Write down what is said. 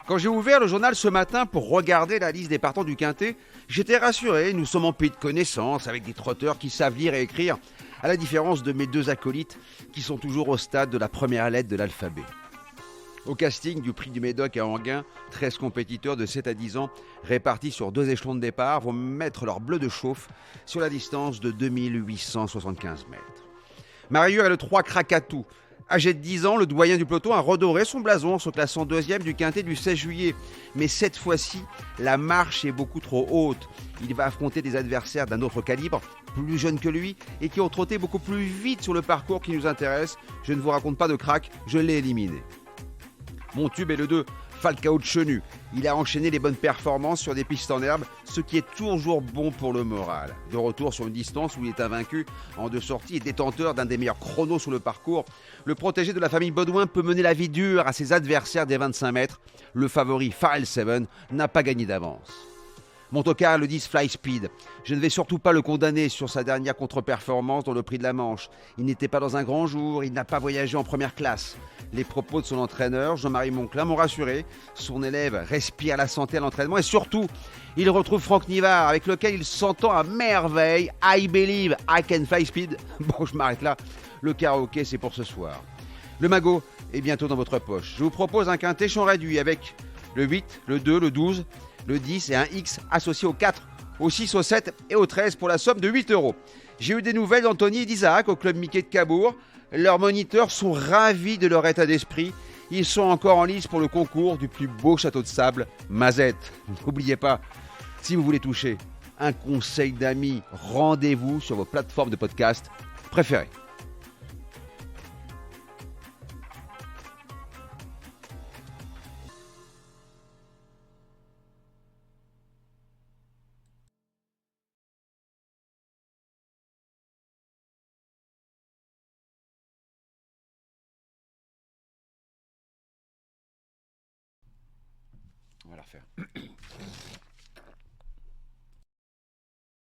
Quand j'ai ouvert le journal ce matin pour regarder la liste des partants du Quintet, j'étais rassuré, nous sommes en pays de connaissances avec des trotteurs qui savent lire et écrire, à la différence de mes deux acolytes qui sont toujours au stade de la première lettre de l'alphabet. Au casting du prix du Médoc à Enghien, 13 compétiteurs de 7 à 10 ans répartis sur 2 échelons de départ vont mettre leur bleu de chauffe sur la distance de 2875 mètres. Marieux a le 3 Krakatou. Âgé de 10 ans, le doyen du peloton a redoré son blason en se classant deuxième du Quintet du 16 juillet. Mais cette fois-ci, la marche est beaucoup trop haute. Il va affronter des adversaires d'un autre calibre, plus jeunes que lui, et qui ont trotté beaucoup plus vite sur le parcours qui nous intéresse. Je ne vous raconte pas de crack, je l'ai éliminé. Mon tube est le 2, Falcao de Chenu. Il a enchaîné les bonnes performances sur des pistes en herbe, ce qui est toujours bon pour le moral. De retour sur une distance où il est invaincu en deux sorties et détenteur d'un des meilleurs chronos sur le parcours, le protégé de la famille Baudouin peut mener la vie dure à ses adversaires des 25 mètres. Le favori Pharrell Seven n'a pas gagné d'avance. Mon tocard, le 10 Fly Speed. Je ne vais surtout pas le condamner sur sa dernière contre-performance dans le prix de la Manche. Il n'était pas dans un grand jour, il n'a pas voyagé en première classe. Les propos de son entraîneur, Jean-Marie Monclin, m'ont rassuré. Son élève respire la santé à l'entraînement et surtout, il retrouve Franck Nivard avec lequel il s'entend à merveille. I believe I can fly speed. Bon, je m'arrête là. Le karaoké, c'est pour ce soir. Le magot est bientôt dans votre poche. Je vous propose un quintet champ réduit avec le 8, le 2, le 12, le 10 et un X associé au 4, au 6, au 7 et au 13 pour la somme de 8 €. J'ai eu des nouvelles d'Anthony et d'Isaac au club Mickey de Cabourg. Leurs moniteurs sont ravis de leur état d'esprit. Ils sont encore en lice pour le concours du plus beau château de sable, Mazette. N'oubliez pas, si vous voulez toucher un conseil d'amis, rendez-vous sur vos plateformes de podcast préférées. On va la refaire.